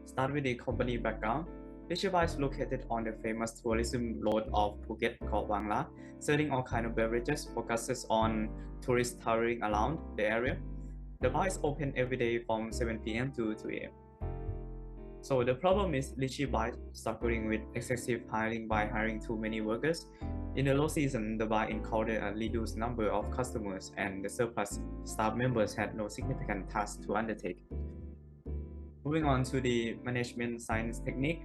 Start with the company background. Lichibai is located on the famous tourism road of Phuket called Wangla, selling all kinds of beverages, focuses on tourists touring around the area. The bar is open every day from 7 p.m. to 2 a.m. So the problem is Lichibai struggling with excessive hiring by hiring too many workers. In the low season, the bar encountered a reduced number of customers and the surplus staff members had no significant tasks to undertake. Moving on to the management science technique.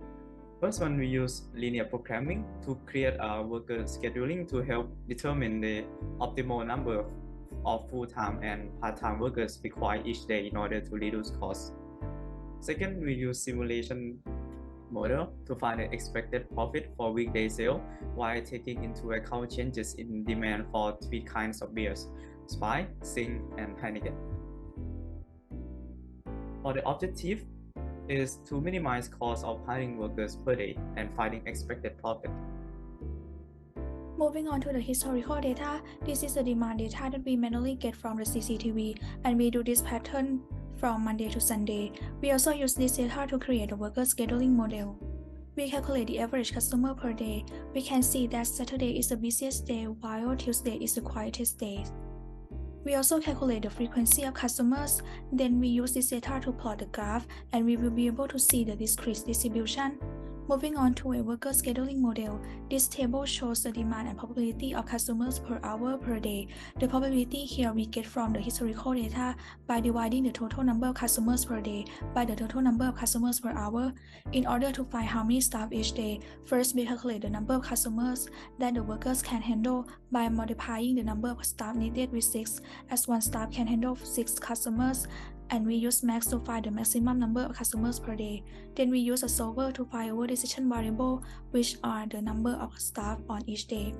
First one, we use linear programming to create a worker scheduling to help determine the optimal number of full-time and part-time workers required each day in order to reduce costs. Second, we use simulation model to find the expected profit for weekday sale while taking into account changes in demand for three kinds of beers: Spy, Sing, and Heineken. For the objective is to minimize cost of hiring workers per day and finding expected profit. Moving on to the historical data, this is the demand data that we manually get from the CCTV, and we do this pattern from Monday to Sunday. We also use this data to create a worker scheduling model. We calculate the average customer per day. We can see that Saturday is the busiest day while Tuesday is the quietest day. We also calculate the frequency of customers, then we use this data to plot the graph, and we will be able to see the discrete distribution. Moving on to a worker scheduling model, this table shows the demand and probability of customers per hour per day. The probability here we get from the historical data by dividing the total number of customers per day by the total number of customers per hour. In order to find how many staff each day, first we calculate the number of customers that the workers can handle by multiplying the number of staff needed with 6, as one staff can handle 6 customers, and we use max to find the maximum number of customers per day. Then we use a solver to find our decision variable, which are the number of staff on each day.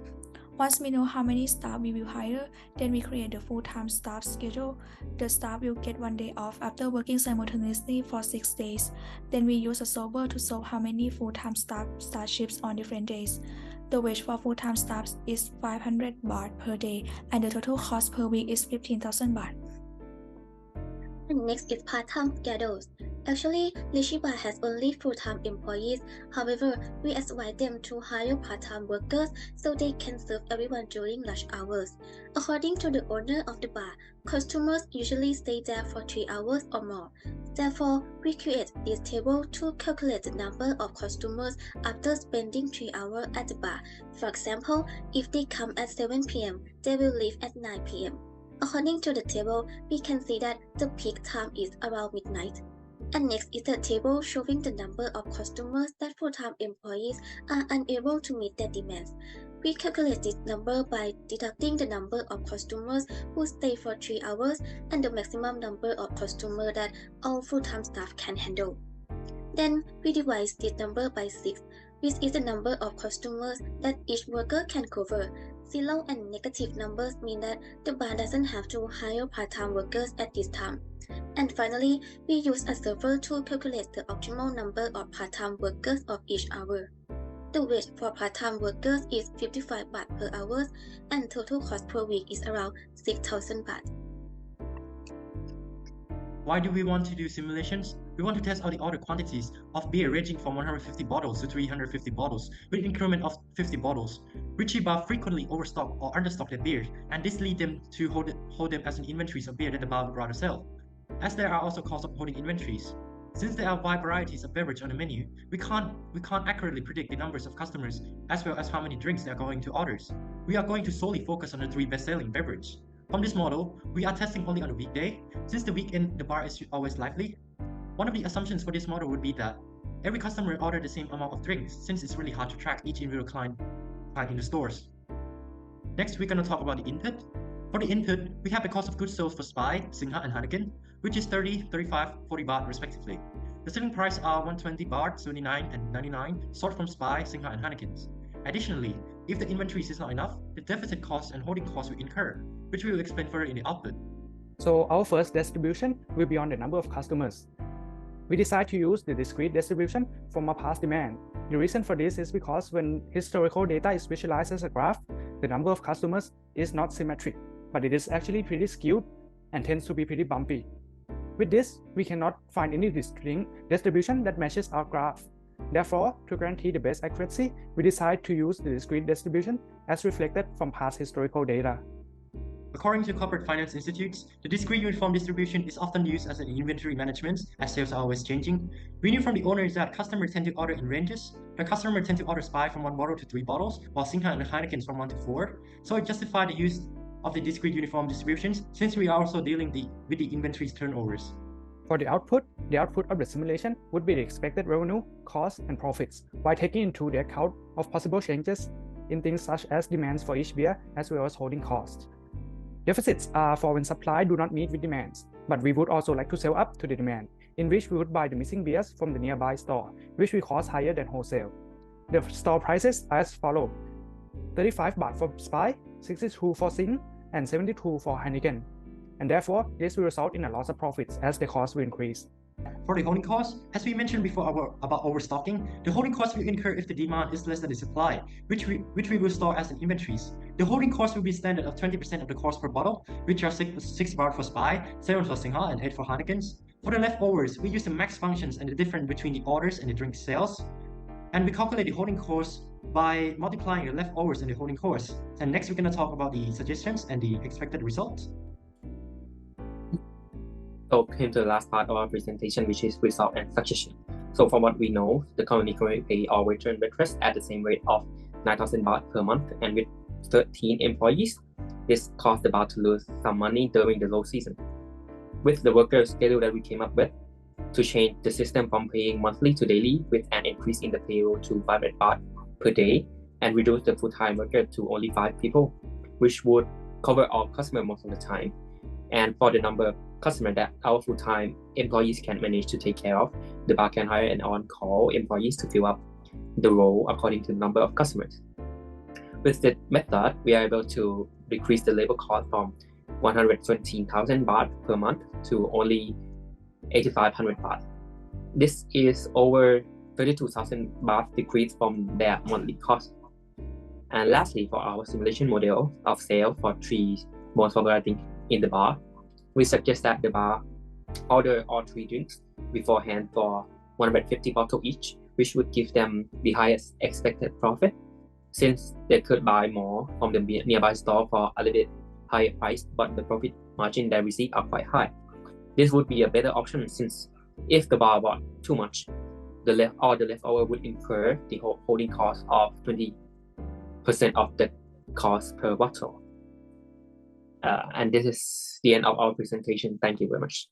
Once we know how many staff we will hire, then we create the full-time staff schedule. The staff will get 1 day off after working simultaneously for 6 days. Then we use a solver to solve how many full-time staff start shifts on different days. The wage for full-time staff is 500 baht per day, and the total cost per week is 15,000 baht. And next is part-time schedules. Actually, Lichibai has only full-time employees. However, we advise them to hire part-time workers so they can serve everyone during rush hours. According to the owner of the bar, customers usually stay there for 3 hours or more. Therefore, we create this table to calculate the number of customers after spending 3 hours at the bar. For example, if they come at 7 p.m., they will leave at 9 p.m. According to the table, we can see that the peak time is around midnight. And next is a table showing the number of customers that full-time employees are unable to meet their demands. We calculate this number by deducting the number of customers who stay for 3 hours and the maximum number of customers that all full-time staff can handle. Then we divide this number by 6, which is the number of customers that each worker can cover. Zero and negative numbers mean that the bar doesn't have to hire part-time workers at this time. And finally, we use a server to calculate the optimal number of part-time workers of each hour. The wage for part-time workers is 55 baht per hour, and total cost per week is around 6,000 baht. Why do we want to do simulations? We want to test out the order quantities of beer ranging from 150 bottles to 350 bottles with an increment of 50 bottles. Richie bar frequently overstock or understock their beer, and this leads them to hold them as an inventories of beer that the bar would rather sell. As there are also costs of holding inventories. Since there are wide varieties of beverage on the menu, we can't accurately predict the numbers of customers as well as how many drinks they are going to orders. We are going to solely focus on the 3 best-selling beverage. From this model, we are testing only on a weekday. Since the weekend the bar is always lively, one of the assumptions for this model would be that every customer order the same amount of drinks, since it's really hard to track each individual client in the stores. Next, we're going to talk about the input. For the input, we have the cost of goods sold for Spy, Singha, and Heineken, which is 30, 35, 40 baht respectively. The selling price are 120 baht, 79, and 99, sold from Spy, Singha, and Heineken. Additionally, if the inventories is not enough, the deficit costs and holding costs will incur, which we will explain further in the output. So our first distribution will be on the number of customers. We decide to use the discrete distribution from our past demand. The reason for this is because when historical data is visualized as a graph, the number of customers is not symmetric, but it is actually pretty skewed and tends to be pretty bumpy. With this, we cannot find any distinct distribution that matches our graph. Therefore, to guarantee the best accuracy, we decide to use the discrete distribution as reflected from past historical data. According to corporate finance institutes, the discrete uniform distribution is often used as an inventory management as sales are always changing. We knew from the owners that customers tend to order in ranges. The customer tend to order SPY from 1 bottle to 3 bottles, while Singha and Heineken from 1 to 4. So it justified the use of the discrete uniform distributions since we are also dealing with the inventory turnovers. For the output of the simulation would be the expected revenue, costs, and profits, while taking into the account of possible changes in things such as demands for each beer as well as holding costs. Deficits are for when supply do not meet with demands, but we would also like to sell up to the demand, in which we would buy the missing beers from the nearby store, which will cost higher than wholesale. The store prices are as follows: 35 baht for SPY, 62 for Sing, and 72 for Heineken. And therefore, this will result in a loss of profits as the cost will increase. For the holding costs, as we mentioned before about overstocking, the holding costs will incur if the demand is less than the supply, which we will store as in inventories. The holding cost will be standard of 20% of the cost per bottle, which are 6 baht for SPY, 7 for Singha, and 8 for Heinekens. For the leftovers, we use the max functions and the difference between the orders and the drink sales. And we calculate the holding cost by multiplying the leftovers and the holding costs. And next, we're going to talk about the suggestions and the expected results. So came to the last part of our presentation, which is result and suggestion. So from what we know, the company currently pay all waiter and waitress at the same rate of 9,000 baht per month, and with 13 employees, this caused the bar to lose some money during the low season. With the worker schedule that we came up with, to change the system from paying monthly to daily with an increase in the payroll to 500 baht per day and reduce the full-time worker to only 5 people, which would cover all customers most of the time. And for the number of customers that our full-time employees can manage to take care of, the bar can hire an on-call employees to fill up the role according to the number of customers. With this method, we are able to decrease the labor cost from 120,000 baht per month to only 8,500 baht. This is over 32,000 baht decrease from their monthly cost. And lastly, for our simulation model of sale for 3 most popular drinks in the bar, we suggest that the bar order all 3 drinks beforehand for 150 bottles each, which would give them the highest expected profit, since they could buy more from the nearby store for a little bit higher price, but the profit margin they receive are quite high. This would be a better option, since if the bar bought too much, the leftover would incur the holding cost of 20% of the cost per bottle. And this is the end of our presentation. Thank you very much.